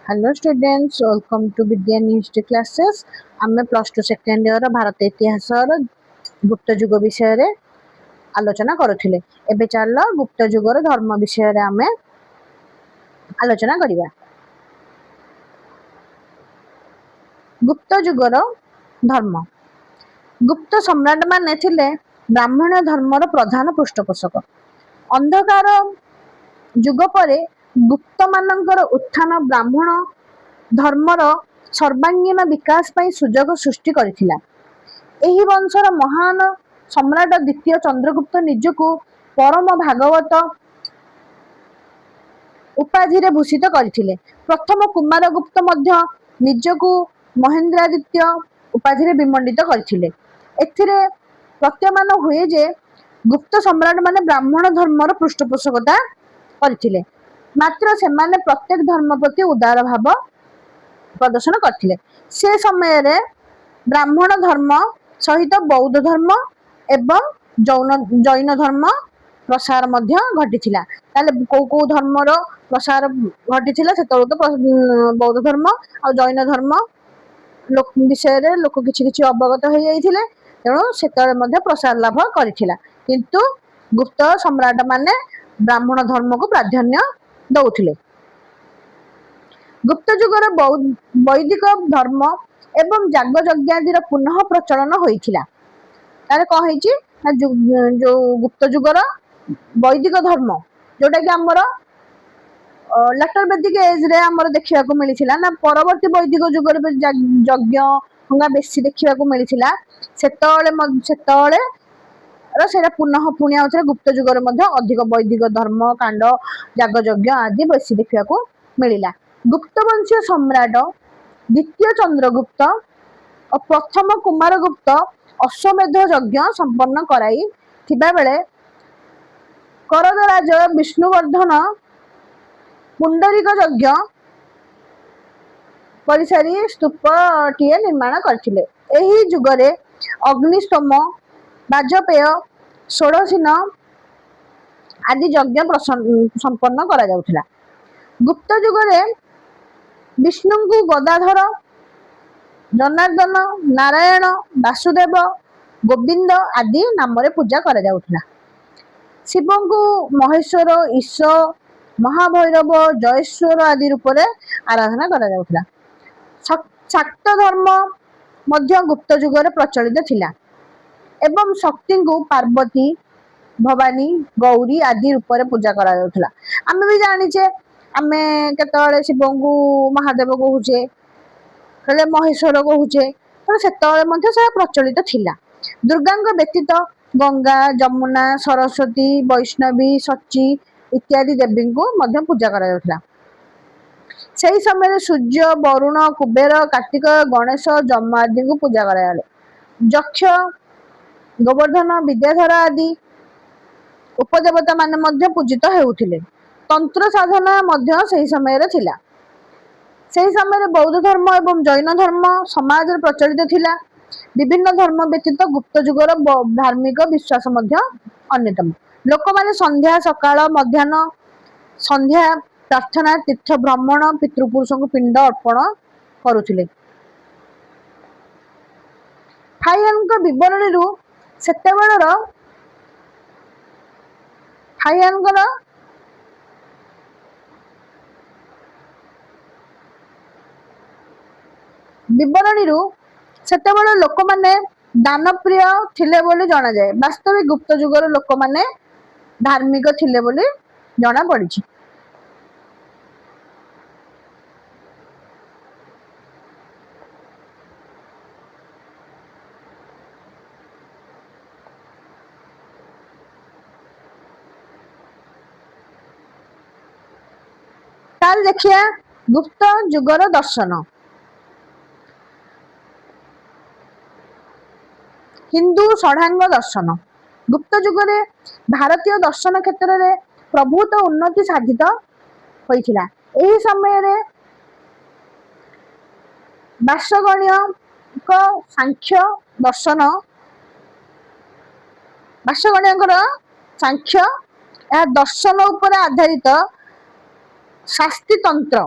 Hello students, welcome to विज्ञान history classes. आम plus two second year Bharat इतिहास गुप्त युग विषय रे आलोचना करुथिले। एबे चल गुप्त युगर धर्म विषय रे आम आलोचना करिबा। गुप्त युगर धर्म। गुप्त सम्राट माने थिले ब्राह्मण धर्मर प्रधान पृष्ठपोषक। अंधकार युग परे गुप्त मानकर उत्थान ब्राह्मण धर्मर सर्वांगीन विकास पाई सुजोग सृष्टि करथिला। एही वंशर महान सम्राट द्वितीय चंद्रगुप्त निजकु परम भागवत उपाधि रे भूषित करथिले। प्रथम कुमार गुप्त मध्य निजकु महेंद्रादित्य उपाधि रे विमंडित करथिले। एथिरे प्रत्यमान हुए जे गुप्त सम्राट माने ब्राह्मण धर्मर पृष्ठपोषकता करथिले, मात्र सेमाने प्रत्येक धर्म प्रति उदार भाव प्रदर्शन करथिले। से समय रे ब्राह्मण धर्म सहित बौद्ध धर्म एवं जैन धर्म प्रसार मध्य घटिथिला। ताले को धर्मर प्रसार घटिथिला सेतबेले तो बौद्ध धर्म और जैन धर्म लोक विषय रे लोक किछि किछि अवगत हो जाइथिले, तेणु सेतबेले मध्य प्रसार लाभ करथिला। किंतु गुप्त सम्राट माने ब्राह्मण धर्म को प्राधान्य दउथिले। गुप्त युगर वैदिक धर्म एवं जाग यज्ञादि पुनः प्रचलन होइथिला। तारे कह हेछि जो गुप्त युगर वैदिक धर्म जोटा कि हमर लेटर वैदिक एज रे हमर देखिबा को मिलिथिला ना, परवर्ती वैदिक युगर यज्ञ हंगा बेसी देखिबा को मिलिथिला। सेतळे सेटा पुनः पुणी आउथरे गुप्त युगर मध्य अधिक वैदिक धर्म कांड जाग यज्ञ आदि बेसी देखिबा को मिलिला। गुप्त वंशीय सम्राट द्वितीय चंद्रगुप्त और प्रथम कुमार गुप्त अश्वमेध यज्ञ संपन्न कराई थिबा बेले करदराज विष्णुवर्धन पुंडरीक यज्ञ परिसारी स्तूपटीए निर्माण करथिले। एही युगरे अग्निस्तोम बाजपेय षोडशीन आदि यज्ञ संपन्न करा जाउथिला। गुप्त युगरे विष्णु को गदाधर जनार्दन नारायण वासुदेव गोविंद आदि नाम रे पूजा करा जाउथिला। शिव को महेश्वर ईश महाभैरव जयेश्वर आदि रूप रे आराधना करा जाउथिला। शाक्त धर्म मध्य गुप्त युगरे प्रचलित थिला एवं शक्ति को पार्वती भवानी गौरी आदि रूप रे पूजा करा जाउथिला। आमे भी जानिछे आमे केतळे शिव को महादेव कहूचे कले महेश्वर कहूचे, तो सेतळे मध्ये से प्रचलित थिला। दुर्गा व्यतीत गंगा जमुना सरस्वती वैष्णवी सची इत्यादि देवी को मध्य पूजा करा जाउथिला। सेही समय सूर्य वरुण कुबेर कार्तिक गणेश जम आदि को पूजा करा जाले। यक्ष गोवर्धन विद्याधर आदि उपदेवता माने मध्य पूजित हेउथिले। तंत्र साधना मध्य सेही समय रे थिला। सेही समय बौद्ध धर्म एवं जैन धर्म समाज रे प्रचलित थिला। विभिन्न धर्म व्यतीत गुप्त युगर धार्मिक विश्वास मध्य अन्यतम। लोक माने संध्या सकाळ मध्याह्न संध्या प्रार्थना तीर्थ भ्रमण पितृपुरुष को पिंड अर्पण करुथिले। फाइयान विवरणी रु सेतेबेलर फाइयानकर विवरणी रु सेतेबेले लोक माने दानप्रिय थिले बोली जाना जाए। वास्तविक गुप्त युगर लोक माने धार्मिक थिले बोली जाना पड़िछि। ताल देखिया गुप्त युगर दर्शन। हिंदू षडांग दर्शन। गुप्त युगरे भारतीय दर्शन क्षेत्र में प्रभुत उन्नति साधित होइथिला। एही समय रे वासगण्य सांख्य दर्शन वासगण्यकर सांख्य दर्शन उपर आधारित शास्ति तंत्र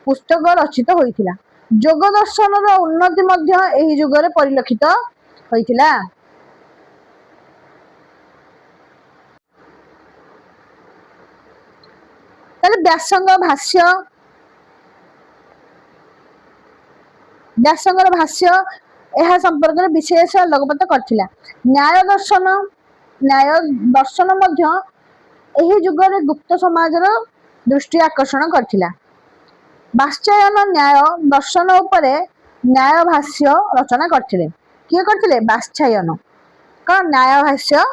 पुस्तक रचित होइथिला। जोग दर्शन रो उन्नति मध्य एही जुगरे परिलक्षित होइथिला। ताले व्यासंगर भाष्य यह संपर्क में विशेष आलोकपात करथिला। न्याय दर्शन मध्य एही जुगरे गुप्त समाज रो दृष्टि आकर्षण करथिला। वात्स्यायन न्याय दर्शन उपरे न्याय भाष्य रचना करथिले। किए करथिले? वात्स्यायन का न्याय भाष्य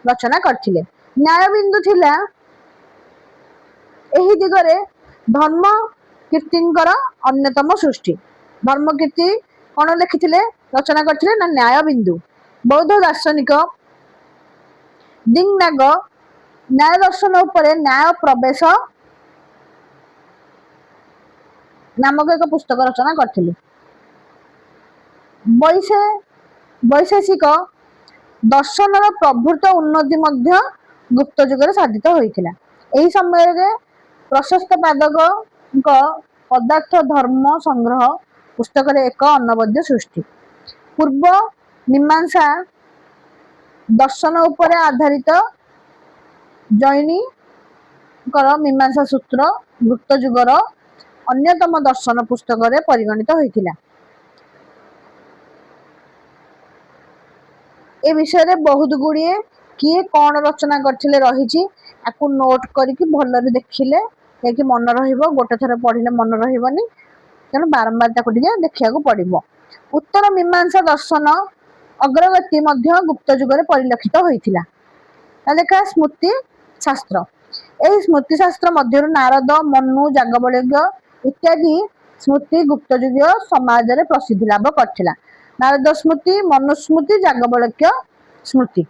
रचना करथिले। न्याय बिंदु थिला एही दिगरे धर्म कीर्तिंकर अन्यतम सृष्टि। धर्म कीर्ति कौन लिखिथिले रचना करथिले ना न्याय बिंदु। बौद्ध दार्शनिक दिंगनाग न्याय दर्शन उपरे न्याय प्रवेश नामक एक पुस्तक रचना करथिले। वैशेषिक दर्शन प्रभुत्व उन्नति मध्य गुप्त जुगरे साधित होइथिला। एही समय रे प्रशस्त पादक पदार्थ धर्म संग्रह पुस्तक रे एक अनवद्य सृष्टि। पूर्व मीमांसा दर्शन उपरे आधारित जैनी मीमांसा सूत्र गुप्त जुगर अन्यतम दर्शन पुस्तक रे परिगणित होइथिला। ए विषय रे बहुत गुड़िए किए कौन रचना करथिले रहिछि आकु नोट करिकि भलरे देखिले कि मन रहिबो। गोटे थर पढ़िले मन रहिबोनी, तेणु बारंबार ताकु टिके देखियाकू पड़िबो। उत्तर मीमांसा दर्शन अग्रगति मध्य गुप्त जुगरे परिलक्षित होइथिला। देखा स्मृति शास्त्र, एही स्मृति शास्त्र मध्य नारद मनु जागबल्य इत्यादि स्मृति गुप्त जुग समाज रे प्रसिद्धि लाभ करथिला। नारद स्मृति, मनुस्मृति, जागबल्य स्मृति।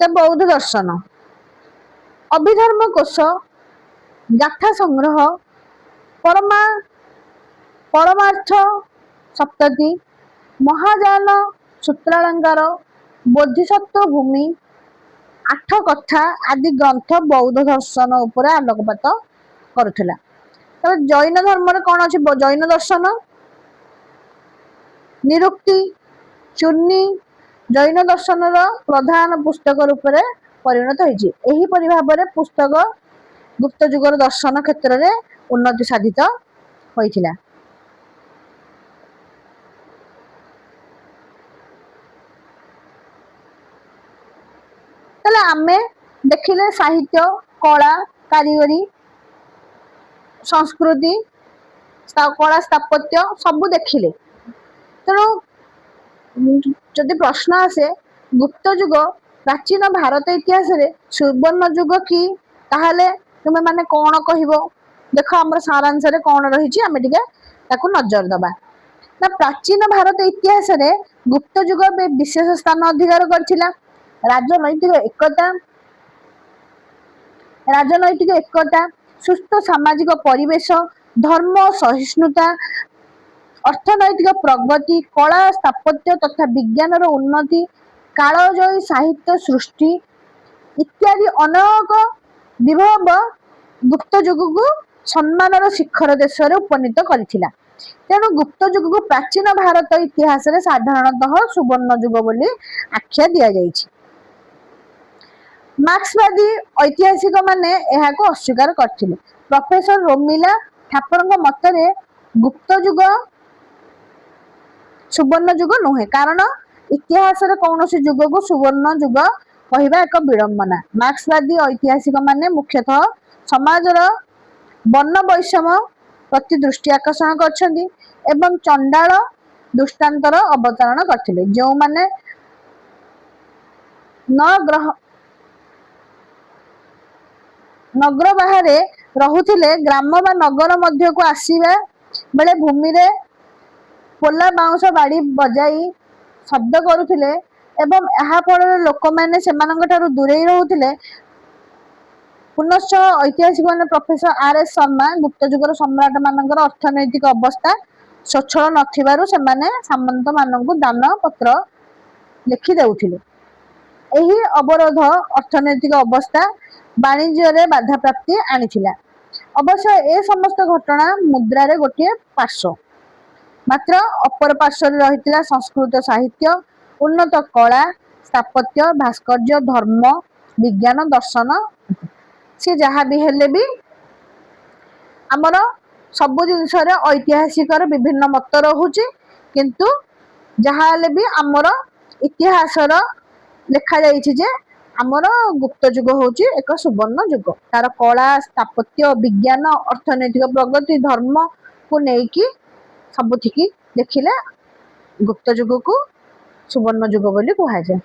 बौद्ध दर्शन अभिधर्म कोश गाथा संग्रह परमार्थ सप्तति महाजान सूत्रालंकार बोधिसत्व भूमि आठ कथा आदि ग्रंथ बौद्ध दर्शन उपरे आलोकपात करुथिला। तब जैन धर्म रे कौन अछि? जैन दर्शन निरुक्ति चूर्णी जैन दर्शन प्रधान पुस्तक रूप में परिणत होइछि। एही परि भाबरे पुस्तक गुप्त जुगर दर्शन क्षेत्र में उन्नति साधित होइथिला। तले आमे देखिले साहित्य कला कारीगरी संस्कृति कला स्थापत्य सबु देखिले। तेणु जदि प्रश्न आसे गुप्त जुग प्राचीन भारत इतिहास रे सुवर्ण जुग कि, ताहले तुमे माने कौन कहिबो? देख हमर सारांश रे कौन रहिछि आमे टिके ताकू नजर दबा ना। प्राचीन भारत इतिहास रे गुप्त जुग विशेष स्थान अधिकार करथिला। राजनैतिक एकता सुस्थ सामाजिक परिवेश धर्म सहिष्णुता अर्थनैतिक प्रगति कला स्थापत्य तथा विज्ञान उन्नति कालजयी साहित्य सृष्टि इत्यादि अनेक विभव गुप्त जुग को सम्मान शिखर देश में उपनीत करथिला। तेणु गुप्त जुग को प्राचीन भारत इतिहास रे साधारणतः सुवर्ण जुग बोली आख्या दिया जाइछि। मार्क्सवादी ऐतिहासिक माने एहाको अस्वीकार करथिले। प्रोफेसर रोमिला थापरଙ୍କ मतरे गुप्त जुग सुवर्ण जुग नुहे, कारण इतिहास रे कौनसी जुग को सुवर्ण जुग कहवा एक विडंबना। मार्क्सवादी ऐतिहासिक माने मुख्यतः समाज वर्ण वैषम्य प्रति दृष्टि आकर्षण करछन्ती एवं चंडाल दृष्टांतर अवतरण करथिले। जो माने नगर बाहरे रहुथिले ग्राम बा नगर मध्य को आसीबा बेले भूमि रे पोला बाउंस बाड़ी बजाई शब्द करुथिले ଏବଂ ଏହା ଫଳରେ ଲୋକମାନେ ସେମାନଙ୍କ ଠାରୁ ଦୂରେଇ ରହୁଥିଲେ। ପୁନଶ୍ଚ ଐତିହାସିକ ମାନେ ପ୍ରଫେସର R.S. ଶର୍ମା ଗୁପ୍ତ ଯୁଗର ସମ୍ରାଟ ମାନଙ୍କର ଅର୍ଥନୈତିକ ଅବସ୍ଥା ସ୍ୱଚ୍ଛଳ ନଥିବାରୁ ସେମାନେ ସାମନ୍ତ ମାନଙ୍କୁ ଦାନ ପତ୍ର ଲେଖି ଦେଉଥିଲେ। ଏହି ଅବରୋଧ ଅର୍ଥନୈତିକ ଅବସ୍ଥା ବାଣିଜ୍ୟରେ ବାଧାପ୍ରାପ୍ତି ଆଣିଥିଲା। ଅବଶ୍ୟ ଏ ସମସ୍ତ ଘଟଣା ମୁଦ୍ରାରେ ଗୋଟିଏ ପାର୍ଶ୍ୱ, ମାତ୍ର ଅପର ପାର୍ଶ୍ୱରେ ରହିଥିଲା ସଂସ୍କୃତ ସାହିତ୍ୟ, ଉନ୍ନତ କଳା, ସ୍ଥାପତ୍ୟ, ଭାସ୍କର୍ଯ୍ୟ, ଧର୍ମ, ବିଜ୍ଞାନ, ଦର୍ଶନ। ସେ ଯାହା ବି ହେଲେ ବି ଆମର ସବୁ ଜିନିଷରେ ଐତିହାସିକର ବିଭିନ୍ନ ମତ ରହୁଛି, କିନ୍ତୁ ଯାହା ହେଲେ ବି ଆମର ଇତିହାସର ଲେଖା ଯାଇଛି ଯେ ଆମର ଗୁପ୍ତ ଯୁଗ ହଉଛି ଏକ ସୁବର୍ଣ୍ଣ ଯୁଗ। ତାର କଳା, ସ୍ଥାପତ୍ୟ, ବିଜ୍ଞାନ, ଅର୍ଥନୈତିକ ପ୍ରଗତି, ଧର୍ମକୁ ନେଇକି ସବୁଠିକି ଦେଖିଲେ ଗୁପ୍ତ ଯୁଗକୁ ସୁବର୍ଣ୍ଣ ଯୁଗ ବୋଲି କୁହାଯାଏ।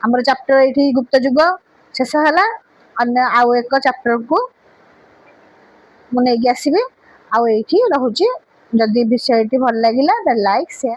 ଆମର ଚାପ୍ଟର ଏଇଠି ଗୁପ୍ତ ଯୁଗ ଶେଷ ହେଲା। ଅନ୍ୟ ଆଉ ଏକ ଚାପ୍ଟରକୁ ମୁଁ ନେଇକି ଆସିବି। ଆଉ ଏଇଠି ରହୁଛି। ଯଦି ବିଷୟଟି ଭଲ ଲାଗିଲା ତାହେଲେ ଲାଇକ୍, ସେୟାର